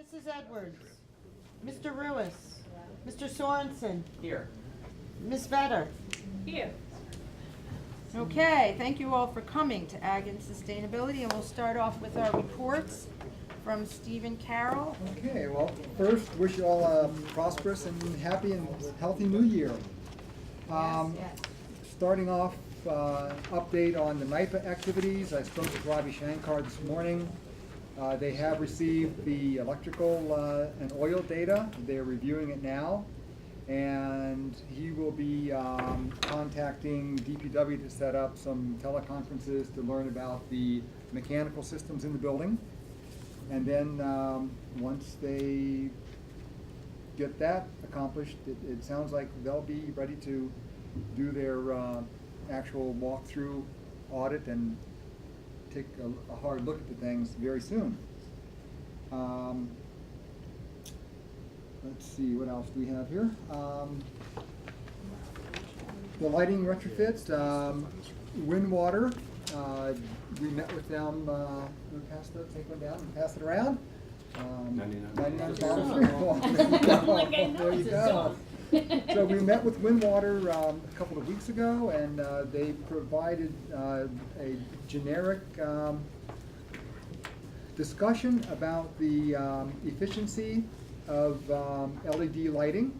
Mrs. Edwards. Mr. Ruiz. Mr. Sorensen. Here. Ms. Vedder. Here. Okay, thank you all for coming to Ag and Sustainability, and we'll start off with our reports from Stephen Carroll. Okay, well, first, wish you all a prosperous and happy and healthy new year. Starting off, update on the NIPA activities. I spoke with Ravi Shankar this morning. They have received the electrical and oil data. They're reviewing it now. And he will be contacting DPW to set up some teleconferences to learn about the mechanical systems in the building. And then once they get that accomplished, it sounds like they'll be ready to do their actual walkthrough audit and take a hard look at the things very soon. Let's see, what else do we have here? The lighting retrofits, Windwater. We met with them. We passed it, take one down and pass it around. 99 There you go. So we met with Windwater a couple of weeks ago, and they provided a generic discussion about the efficiency of LED lighting,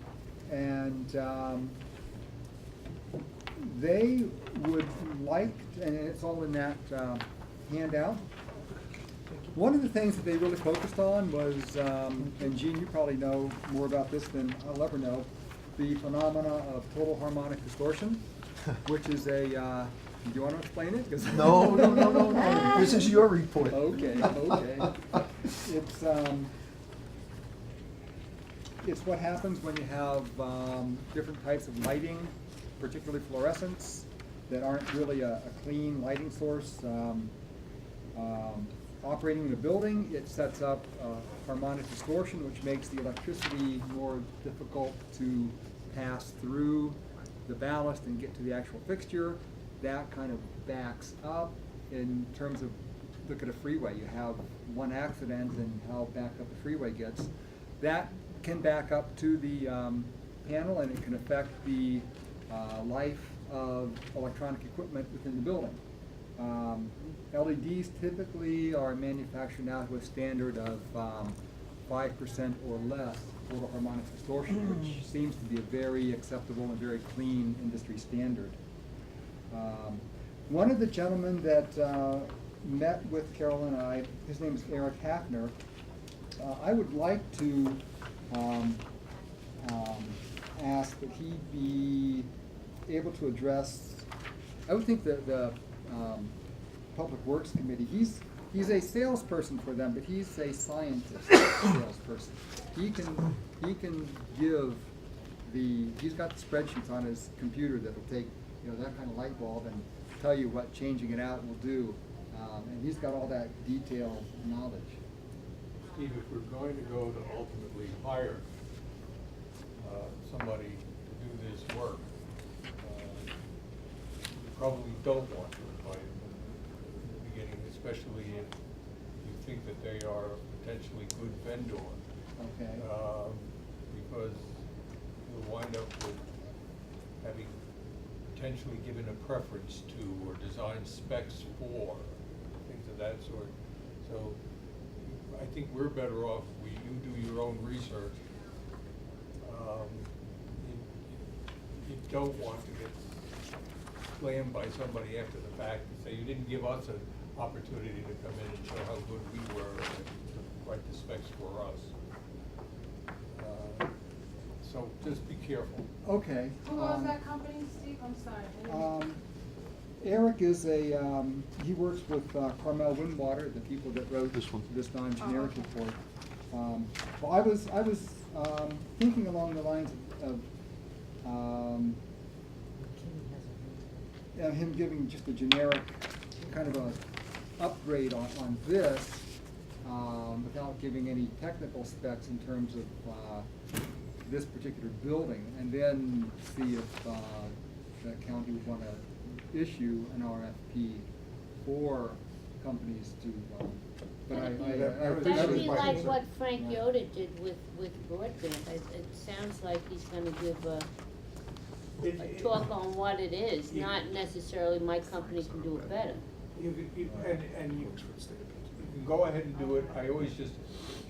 and they would like, and it's all in that handout. One of the things that they really focused on was, and Gene, you probably know more about this than I'll ever know, the phenomena of total harmonic distortion, which is a, do you want to explain it? No. This is your report. Okay. It's what happens when you have different types of lighting, particularly fluorescents, that aren't really a clean lighting source. Operating in a building, it sets up harmonic distortion, which makes the electricity more difficult to pass through the ballast and get to the actual fixture. That kind of backs up in terms of, look at a freeway. You have one accident and how backed up the freeway gets. That can back up to the panel, and it can affect the life of electronic equipment within the building. LEDs typically are manufactured now to a standard of 5% or less total harmonic distortion, which seems to be a very acceptable and very clean industry standard. One of the gentlemen that met with Carol and I, his name is Eric Hafner. I would like to ask that he be able to address, I would think that the Public Works Committee, he's a salesperson for them, but he's a scientist salesperson. He can give he's got the spreadsheets on his computer that'll take that kind of light bulb and tell you what changing it out will do, and he's got all that detailed knowledge. Steve, if we're going to go to ultimately hire somebody to do this work, you probably don't want to invite them in the beginning, especially if you think that they are a potentially good vendor. Okay. Because you'll wind up with having potentially given a preference to or design specs for things of that sort. So I think we're better off if you do your own research. You don't want to get slammed by somebody after the fact and say, you didn't give us an opportunity to come in and show how good we were and to write the specs for us. So just be careful. Okay. Who was that company, Steve? I'm sorry. Eric is he works with Carmel Windwater, the people that wrote this non-generic report. Well, I was thinking along the lines of him giving just a generic kind of a upgrade on this without giving any technical specs in terms of this particular building, and then see if the county would want to issue an RFP for companies to but I That'd appreciate be my like concern. what Frank Yeah. Yoder did with broadband. It sounds like he's gonna give a talk on what it is, not necessarily my company can do it better. You can go ahead and do it, I always just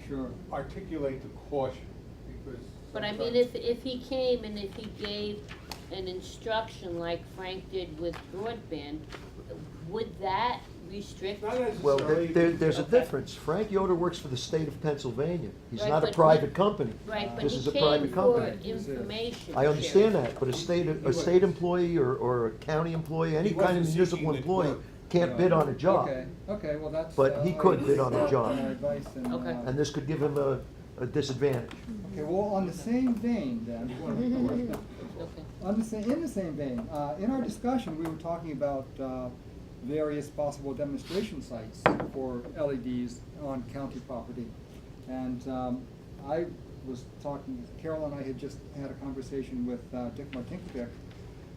Sure. articulate the caution, because. But I mean, sometimes- if he came and if he gave an instruction like Frank did with broadband, would that restrict? Not Well, necessarily. there's a Okay. difference. Frank Yoder works for the state of Pennsylvania. He's Right, not a but private company. Right, but This he is a came private for company. information. I understand that, but a state employee or a county employee, any He kind of wasn't municipal seeking the employee work. can't bid on a job. Okay, well, that's. But he I could bid on a appreciate job. my advice and, Okay. And this could give him a disadvantage. Okay, well, on the same vein then, Okay. in the same vein, in our discussion, we were talking about, various possible demonstration sites for LEDs on county property. And, I was talking, Carol and I had just had a conversation with, Dick Martinkovic,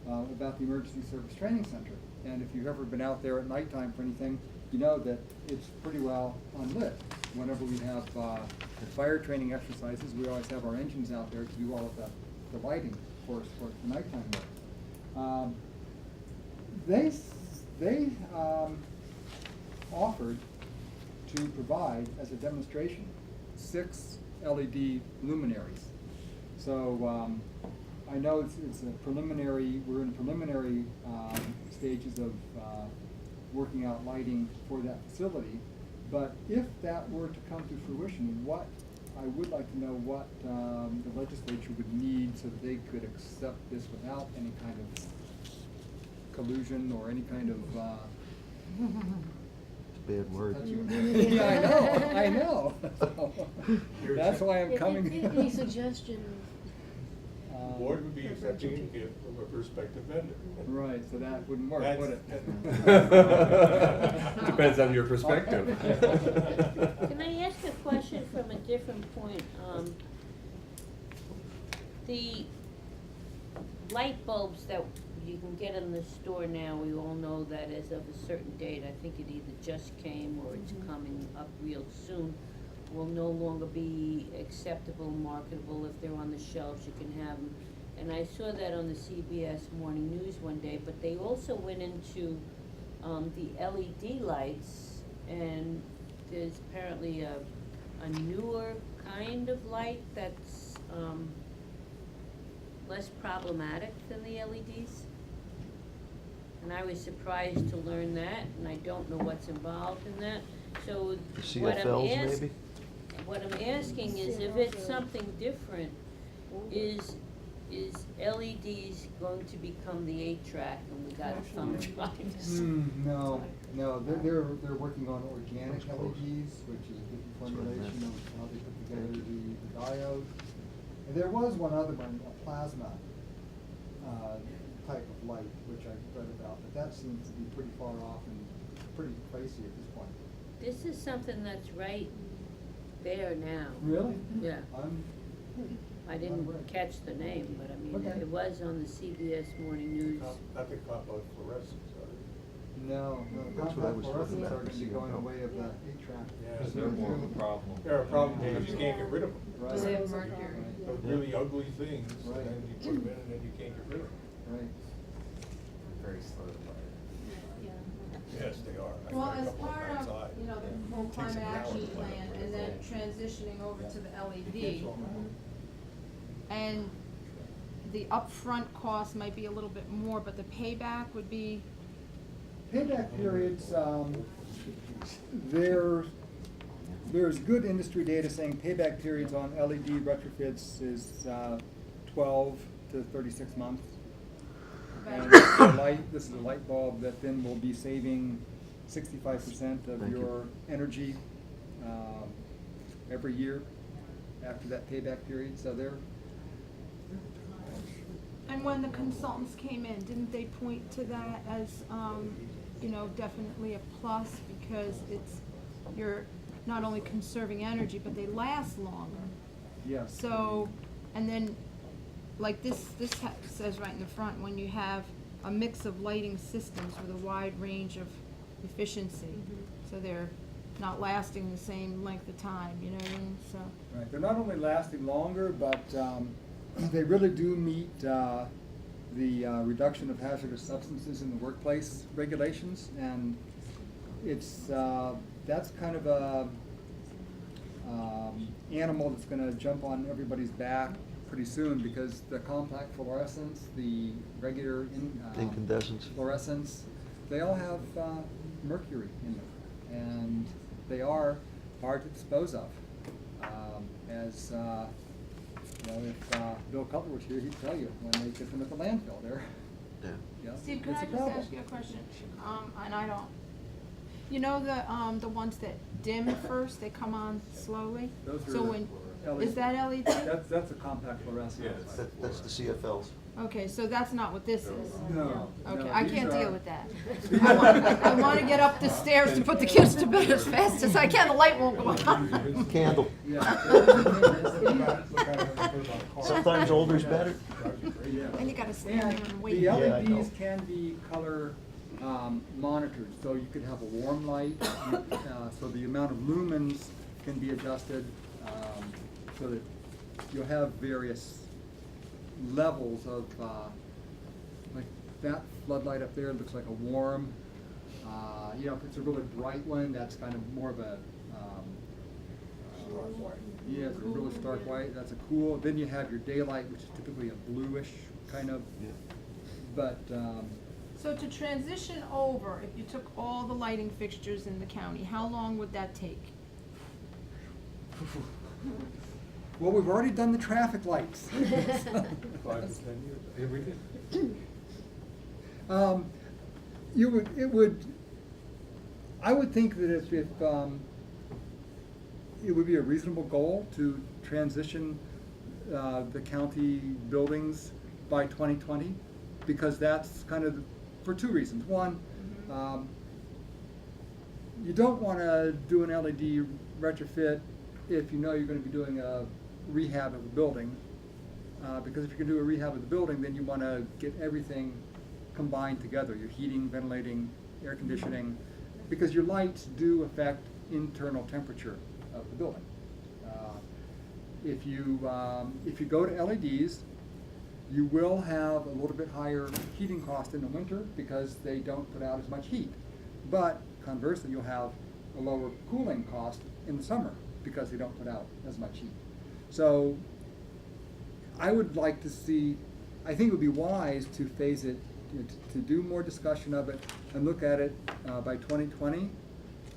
about the Emergency Service Training Center. And if you've ever been out there at nighttime for anything, you know that it's pretty well unlit. Whenever we have, fire training exercises, we always have our engines out there to do all of the lighting for nighttime work. They offered to provide as a demonstration 6 LED luminaries. So I know it's a preliminary. We're in preliminary stages of working out lighting for that facility. But if that were to come to fruition, I would like to know what the legislature would need so that they could accept this without any kind of collusion or any kind of. It's a bad word. Yeah, I know. So, that's why I'm coming. Any suggestion? The board would be accepting a gift from a prospective vendor. Right, so that wouldn't work, That's- would it? Depends on your perspective. Can I ask a question from a different point? The light bulbs that you can get in the store now, we all know that as of a certain date, I think it either just came or it's coming up real soon, will no longer be acceptable, marketable. If they're on the shelves, you can have them. And I saw that on the CBS Morning News one day, but they also went into the LED lights, and there's apparently a newer kind of light that's less problematic than the LEDs. And I was surprised to learn that, and I don't know what's involved in that. So The what I'm CFLs maybe? what I'm asking is if it's something different, is LEDs going to become the 8-track and we got thumb drives? No, they're working on organic LEDs, which is a different formulation of how they put together the diode. And there was one other one, a plasma type of light, which I read about, but that seems to be pretty far off and pretty pricey at this point. This is something that's right there now. Really? Yeah. I didn't Unaware. catch the name, but I mean, Okay. it was on the CBS Morning News. Not the compact fluorescents, are No, That's what I compact was fluorescents looking at are gonna be to see going how- the way of the 8-track. they? They're more of a problem. They're a problem because you can't get rid of them. Right. They have mercury. Those really ugly things, and Right. then you put them in and then you can't get rid of them. Right. Very slow to fire. Yes, they are. I Well, got a as couple part of, outside. you know, the whole Takes climate an hour action to light plan up. and then transitioning over to the LED. It's all- And the upfront cost might be a little bit more, but the payback would be, Payback periods, there's good industry data saying payback periods on LED retrofits is 12 to 36 months. And this is a light bulb that then will be saving 65% of Thank you. your energy every year after that payback period, so they're. and when the consultants came in, didn't they point to that as, you know, definitely a plus because you're not only conserving energy, but they last longer. Yes. So, and then, like this says right in the front, when you have a mix of lighting systems with a wide range of efficiency. So they're not lasting the same length of time, you know what I mean, so. Right, they're not only lasting longer, but they really do meet the reduction of hazardous substances in the workplace regulations, and it's, that's kind of a animal that's gonna jump on everybody's back pretty soon, because the compact fluorescents, the regular Incandescents. fluorescents, they all have mercury in them, and they are hard to dispose of. As you know, if Bill Cutler was here, he'd tell you when they get them at the landfill, Yeah. yeah, Steve, can it's I a just problem. ask you a question? And I don't, you know the ones that dim at first, they come on slowly? Those are So the when, LED. is that LED? That's a compact fluorescent. Yes. That's the CFLs. Okay, so that's not what this is? No. Okay, no, I these can't are- deal with that. I wanna get up the stairs to put the kids to bed as fast as I can, the light won't go on. Candle. Yeah. Sometimes older's better. And you gotta stand And there and the wait. Yeah, I know. LEDs can be color monitored, so you could have a warm light, so the amount of lumens can be adjusted, so that you'll have various levels of, like that floodlight up there looks like a warm, you know, if it's a really bright one, that's kind of more of a, yeah, it's a really stark white, that's a cool. Then you have your daylight, which is typically a bluish kind of, Yeah. but, So to transition over, if you took all the lighting fixtures in the county, how long would that take? well, we've already done the traffic lights. 5 to 10 years. Yeah, we did. I would think that if it would be a reasonable goal to transition the county buildings by 2020, because that's kind of, for two reasons. One, you don't want to do an LED retrofit if you know you're going to be doing a rehab of the building. Because if you're going to do a rehab of the building, then you want to get everything combined together, your heating, ventilating, air conditioning, because your lights do affect internal temperature of the building. If you go to LEDs, you will have a little bit higher heating cost in the winter because they don't put out as much heat. But conversely, you'll have a lower cooling cost in the summer because they don't put out as much heat. So I would like to see, I think it would be wise to phase it, you know, to do more discussion of it and look at it by 2020,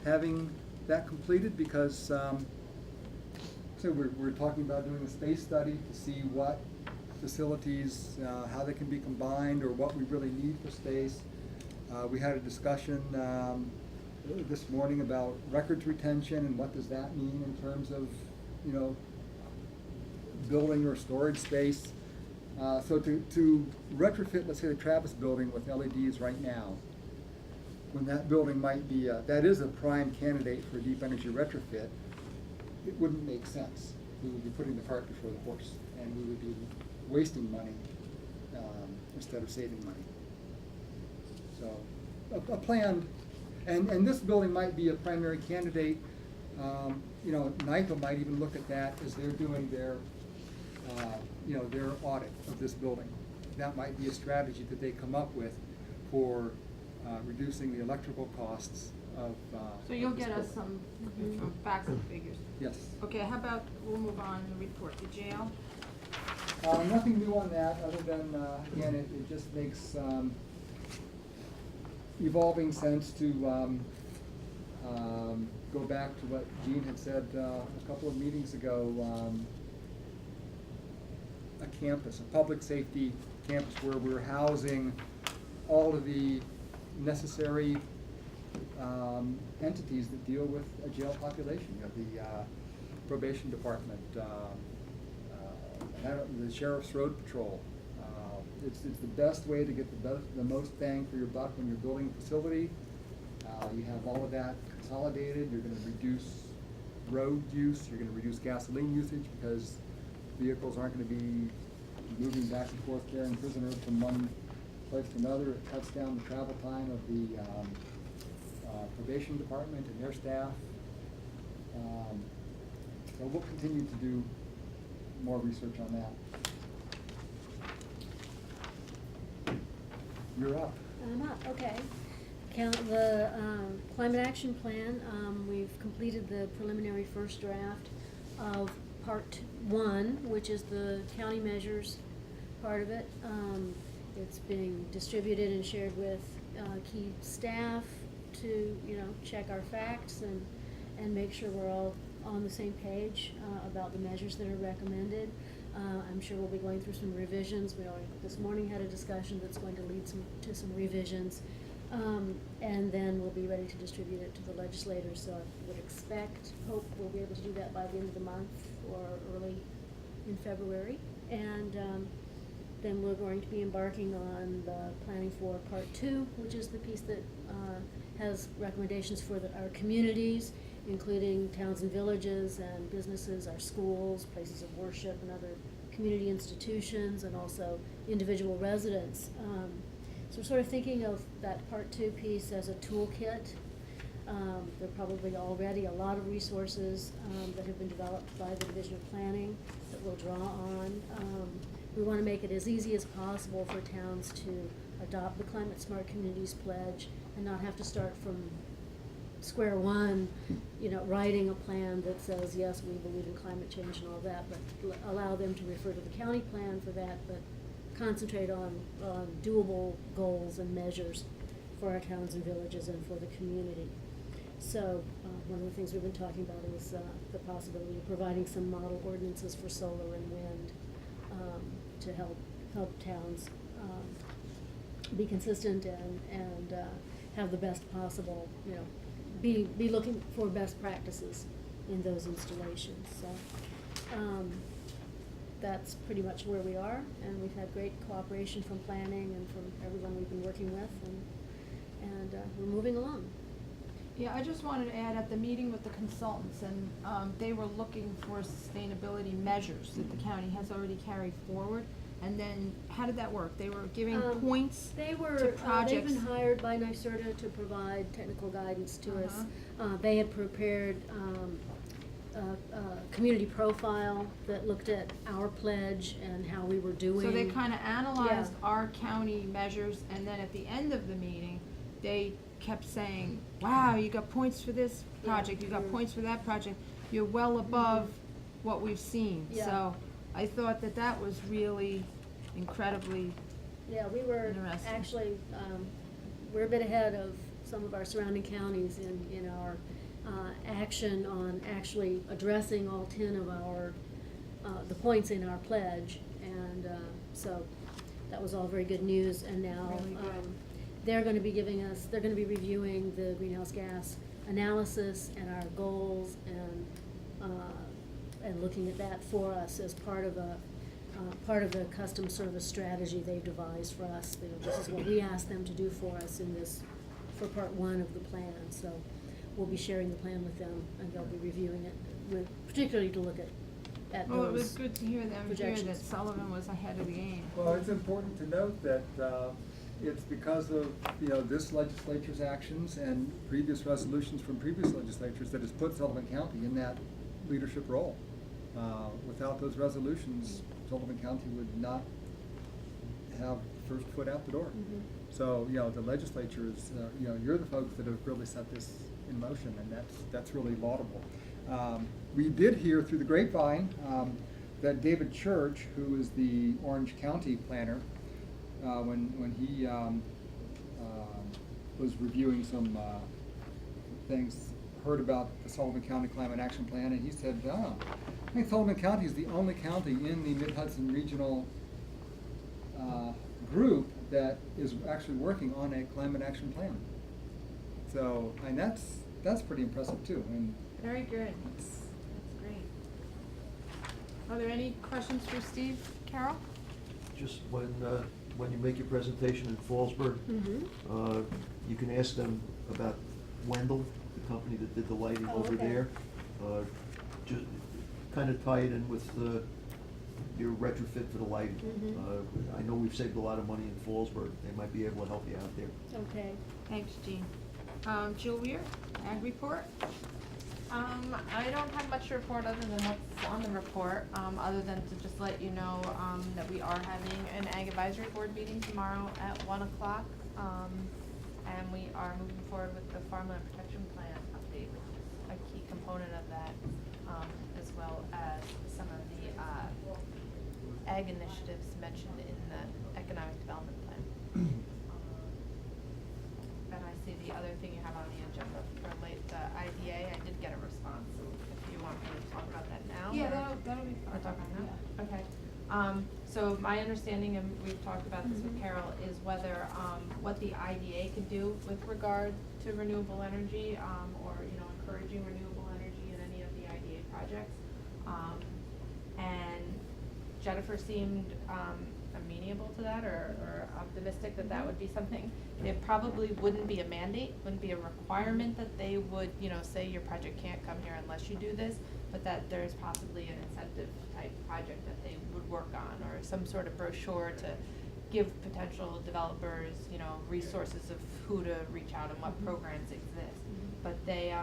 having that completed, because so we're talking about doing a space study to see what facilities, how they can be combined, or what we really need for space. We had a discussion this morning about records retention and what does that mean in terms of, you know, building or storage space. So to retrofit, let's say the Travis building with LEDs right now, when that building might be, that is a prime candidate for a deep energy retrofit, it wouldn't make sense. We would be putting the cart before the horse, and we would be wasting money instead of saving money. So a planned, and this building might be a primary candidate. You know, NIPA might even look at that as they're doing their, you know, their audit of this building. That might be a strategy that they come up with for reducing the electrical costs of. So you'll of this get us building. some facts and figures. Yes. Okay, how about, we'll move on and report the jail. Nothing new on that, other than, again, it just makes evolving sense to go back to what Gene had said a couple of meetings ago. A campus, a public safety campus where we're housing all of the necessary entities that deal with a jail population. You have the probation department, the sheriff's road patrol. It's the best way to get the most bang for your buck when you're building a facility. You have all of that consolidated. You're going to reduce road use. You're going to reduce gasoline usage because vehicles aren't going to be moving back and forth carrying prisoners from one place to another. It cuts down the travel time of the probation department and their staff. So we'll continue to do more research on that. You're up. I'm up, okay. The Climate Action Plan, we've completed the preliminary first draft of Part 1, which is the county measures part of it. It's being distributed and shared with key staff to, check our facts and make sure we're all on the same page about the measures that are recommended. I'm sure we'll be going through some revisions. We already this morning had a discussion that's going to lead to some revisions. And then we'll be ready to distribute it to the legislators. So I would hope we'll be able to do that by the end of the month or early in February. And then we're going to be embarking on the planning for Part 2, which is the piece that has recommendations for our communities, including towns and villages and businesses, our schools, places of worship, and other community institutions, and also individual residents. So we're sort of thinking of that Part 2 piece as a toolkit. There are probably already a lot of resources that have been developed by the Division of Planning that we'll draw on. We want to make it as easy as possible for towns to adopt the Climate Smart Communities Pledge and not have to start from square one, writing a plan that says, yes, we believe in climate change and all that, but allow them to refer to the county plan for that, but concentrate on doable goals and measures for our towns and villages and for the community. So one of the things we've been talking about is the possibility of providing some model ordinances for solar and wind to help towns be consistent and have the best possible, be looking for best practices in those installations. So that's pretty much where we are, and we've had great cooperation from planning and from everyone we've been working with, and we're moving along. Yeah, I just wanted to add, at the meeting with the consultants, and they were looking for sustainability measures that the county has already carried forward. And then, how did that work? They were giving points They to were, projects? they've been hired by NYSERDA to provide technical guidance to us. They had prepared a community profile that looked at our pledge and how we were doing. So they kind of analyzed Yeah. our county measures, and then at the end of the meeting, they kept saying, wow, you got points for this project, you got Mhm. points for that project, you're well above what we've seen. Yeah. So I thought that was really incredibly, Yeah, we were Interesting. actually, we're a bit ahead of some of our surrounding counties in our action on actually addressing all 10 of our, the points in our pledge. And so that was all very good news. And now Really good. they're going to be reviewing the greenhouse gas analysis and our goals and looking at that for us as part of the custom service strategy they've devised for us. This is what we asked them to do for us for Part 1 of the plan. So we'll be sharing the plan with them, and they'll be reviewing it, particularly to look at well, it was those good to hear them hear that projections. Sullivan was ahead of the game. Well, it's important to note that it's because of, this legislature's actions and previous resolutions from previous legislatures that has put Sullivan County in that leadership role. Without those resolutions, Sullivan County would not have first foot out the door. Mhm. So, the legislature is, you're the folks that have really set this in motion, and that's really laudable. We did hear through the grapevine that David Church, who is the Orange County planner, when he was reviewing some things, heard about the Sullivan County Climate Action Plan, and he said, I think Sullivan County is the only county in the Mid-Hudson Regional group that is actually working on a climate action plan. So, and that's pretty impressive too. And Very good. That's great. Are there any questions for Steve, Carol? Just when you make your presentation in Fallsburg, Mhm. you can ask them about Wendell, the company that did the lighting Oh, over okay. there. Just kind of tie it in with your retrofit for the lighting. Mhm. I know we've saved a lot of money in Fallsburg. They might be able to help you out there. Okay. Thanks, Jean. Jill Weir, Ag Report. I don't have much to report other than what's on the report, other than to just let you know, that we are having an Ag Advisory Board meeting tomorrow at 1:00. And we are moving forward with the Farmland Protection Plan update, which is a key component of that, as well as some of the, ag initiatives mentioned in the Economic Development Plan. And I see the other thing you have on the agenda for the IDA, I did get a response, if you want me to talk about that now. Yeah, or- that'll be fine. Or talk about it now? Okay. So my understanding, and we've talked about this with Carol, is whether, what the IDA can do with regard to renewable energy, or, encouraging renewable energy in any of the IDA projects. And Jennifer seemed, amenable to that, or optimistic that that would be something. It probably wouldn't be a mandate, wouldn't be a requirement that they would, say your project can't come here unless you do this, but that there's possibly an incentive type project that they would work on, or some sort of brochure to give potential developers, resources of who to reach out and what programs exist. But they,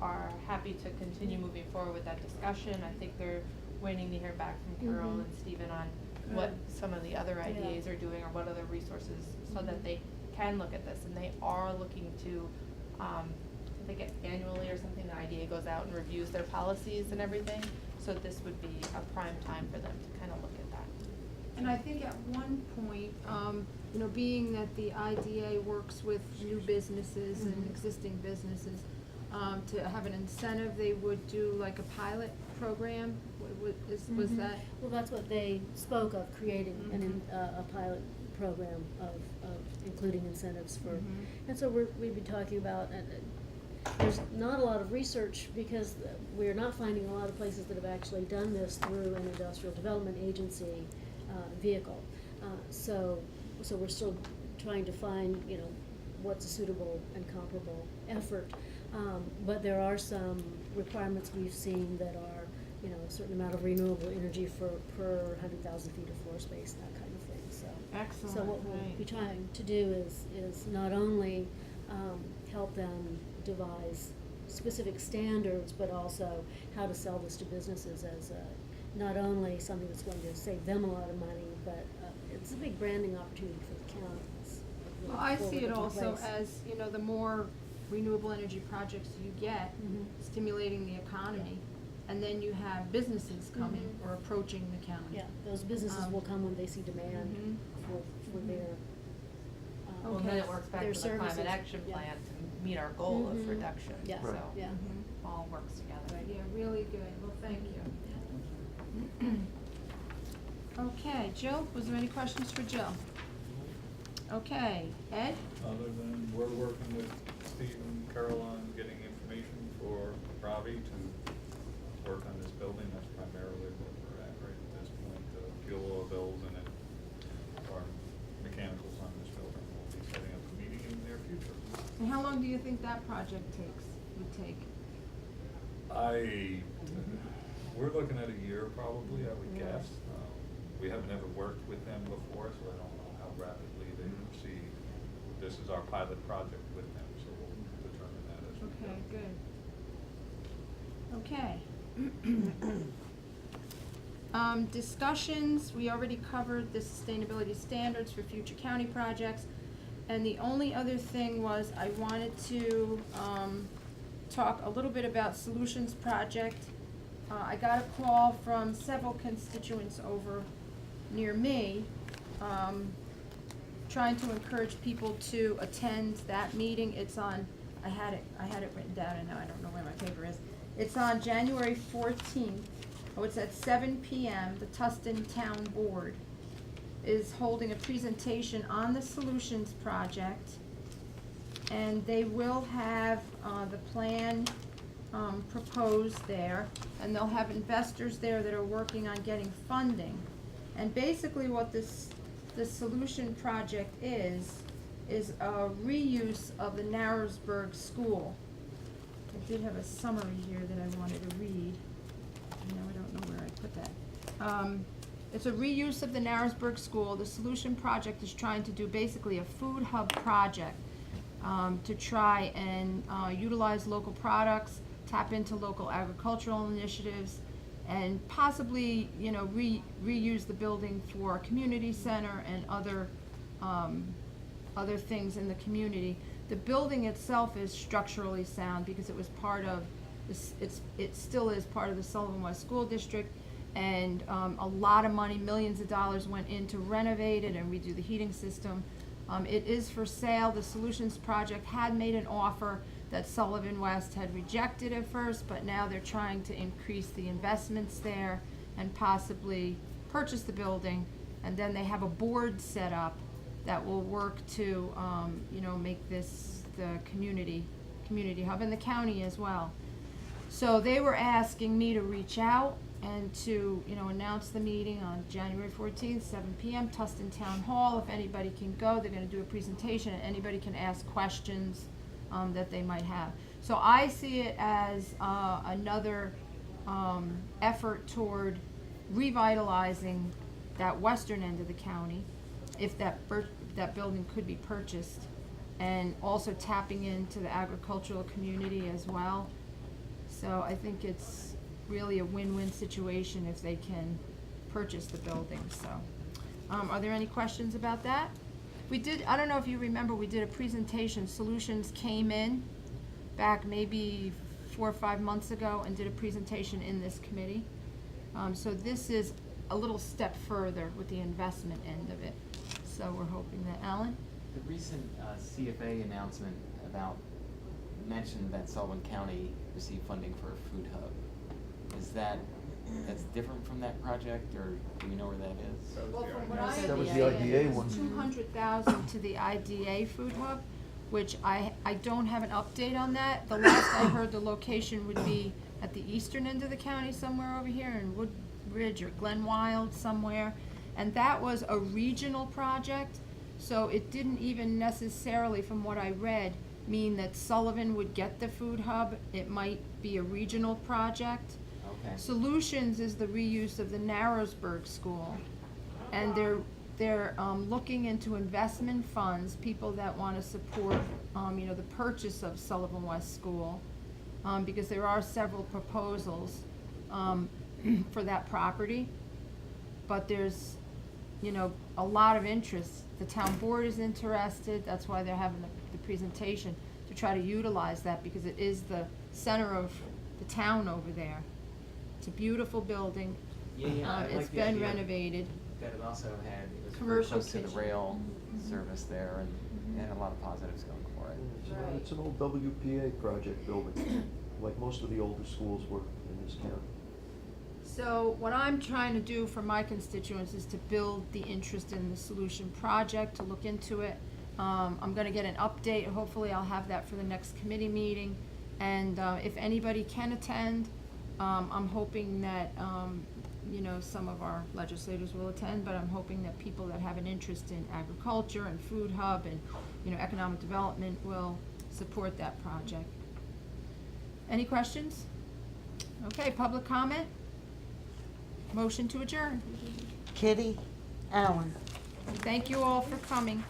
are happy to continue moving forward with that discussion. I think they're waiting to hear back from Carol and Stephen on what some of the other IDAs are doing, or what other resources, so that they can look at this. And they are looking to, I think annually or something, the IDA goes out and reviews their policies and everything. So this would be a prime time for them to kind of look at that. And I think at one point, being that the IDA works with new businesses and existing businesses, to have an incentive, they would do like a pilot program, was that? Well, that's what they spoke of, creating a pilot program of including incentives for, and so we'd be talking about, there's not a lot of research because we're not finding a lot of places that have actually done this through an industrial development agency vehicle. So we're still trying to find, what's a suitable and comparable effort. But there are some requirements we've seen that are, a certain amount of renewable energy per 100,000 feet of floor space, that kind of thing, so. Excellent, So what we'll right. be trying to do is not only, help them devise specific standards, but also how to sell this to businesses as not only something that's going to save them a lot of money, but, it's a big branding opportunity for the county. It's a really Well, I see it forward-looking also place. as, the more renewable energy projects you get, stimulating the economy, and then you have businesses coming or approaching the county. Yeah, those businesses will come when they see demand for their, Well, then it works back their to the climate services. action Yeah. plan to meet our goal of reduction, Yeah, so. yeah. All works together. Right, yeah, really good, well, thank you. Okay, Jill, was there any questions for Jill? Okay, Ed? Other than we're working with Steve and Carol on getting information for Ravi to work on this building, that's primarily what we're at right at this point. Fuel oil bills and then our mechanicals on this building. We'll be setting up a meeting in the near future. And how long do you think that project would take? We're looking at a year probably, I would guess. We haven't ever worked with them before, so I don't know how rapidly they proceed. This is our pilot project with them, so we'll determine that as we go. Okay, good. Okay. Discussions, we already covered the sustainability standards for future county projects. And the only other thing was I wanted to, talk a little bit about Solutions Project. I got a call from several constituents over near me, trying to encourage people to attend that meeting. It's on, I had it written down and now I don't know where my paper is. It's on January 14th. Oh, it's at 7 p.m. The Tustin Town Board is holding a presentation on the Solutions Project. And they will have, the plan, proposed there, and they'll have investors there that are working on getting funding. And basically what the Solution Project is a reuse of the Narrowsburg School. I did have a summary here that I wanted to read. Now I don't know where I put that. It's a reuse of the Narrowsburg School. The Solution Project is trying to do basically a food hub project to try and utilize local products, tap into local agricultural initiatives, and possibly, you know, reuse the building for a community center and other things in the community. The building itself is structurally sound because it was part of, it still is part of the Sullivan West School District, and a lot of money, millions of dollars went in to renovate it and redo the heating system. It is for sale. The Solutions Project had made an offer that Sullivan West had rejected at first, but now they're trying to increase the investments there and possibly purchase the building. And then they have a board set up that will work to, you know, make this the community hub, and the county as well. So they were asking me to reach out and to, you know, announce the meeting on January 14th, 7 p.m., Tustin Town Hall. If anybody can go, they're gonna do a presentation, and anybody can ask questions that they might have. So I see it as another effort toward revitalizing that western end of the county, if that building could be purchased, and also tapping into the agricultural community as well. So I think it's really a win-win situation if they can purchase the building, so. Are there any questions about that? We did, I don't know if you remember, we did a presentation. Solutions came in back maybe 4 or 5 months ago and did a presentation in this committee. So this is a little step further with the investment end of it. So we're hoping that, Alan? The recent CFA announcement mentioned that Sullivan County received funding for a food hub. That's different from that project, or do we know where that is? Well, from what I That was the IDA one. 200,000 to the IDA food hub, which I don't have an update on that. The last I heard, the location would be at the eastern end of the county, somewhere over here in Woodridge or Glenwild somewhere. And that was a regional project, so it didn't even necessarily, from what I read, mean that Sullivan would get the food hub. It might be a regional project. Okay. Solutions is the reuse of the Narrowsburg School, and they're looking into investment funds, people that want to support, you know, the purchase of Sullivan West School, because there are several proposals for that property, but there's, you know, a lot of interest. The town board is interested. That's why they're having the presentation, to try to utilize that, because it is the center of the town over there. It's a beautiful building. Yeah, I It's like the been idea renovated. That it also had, it was very Commercial close to the kitchen. rail service there, and it had a lot of positives going for it. It's an old WPA project building, like most of the older schools were in this town. So what I'm trying to do for my constituents is to build the interest in the solution project, to look into it. I'm gonna get an update. Hopefully I'll have that for the next committee meeting. And if anybody can attend, I'm hoping that, you know, some of our legislators will attend, but I'm hoping that people that have an interest in agriculture and food hub and, you know, economic development will support that project. Any questions? Okay, public comment? Motion to adjourn. Kitty, Alan. Thank you all for coming.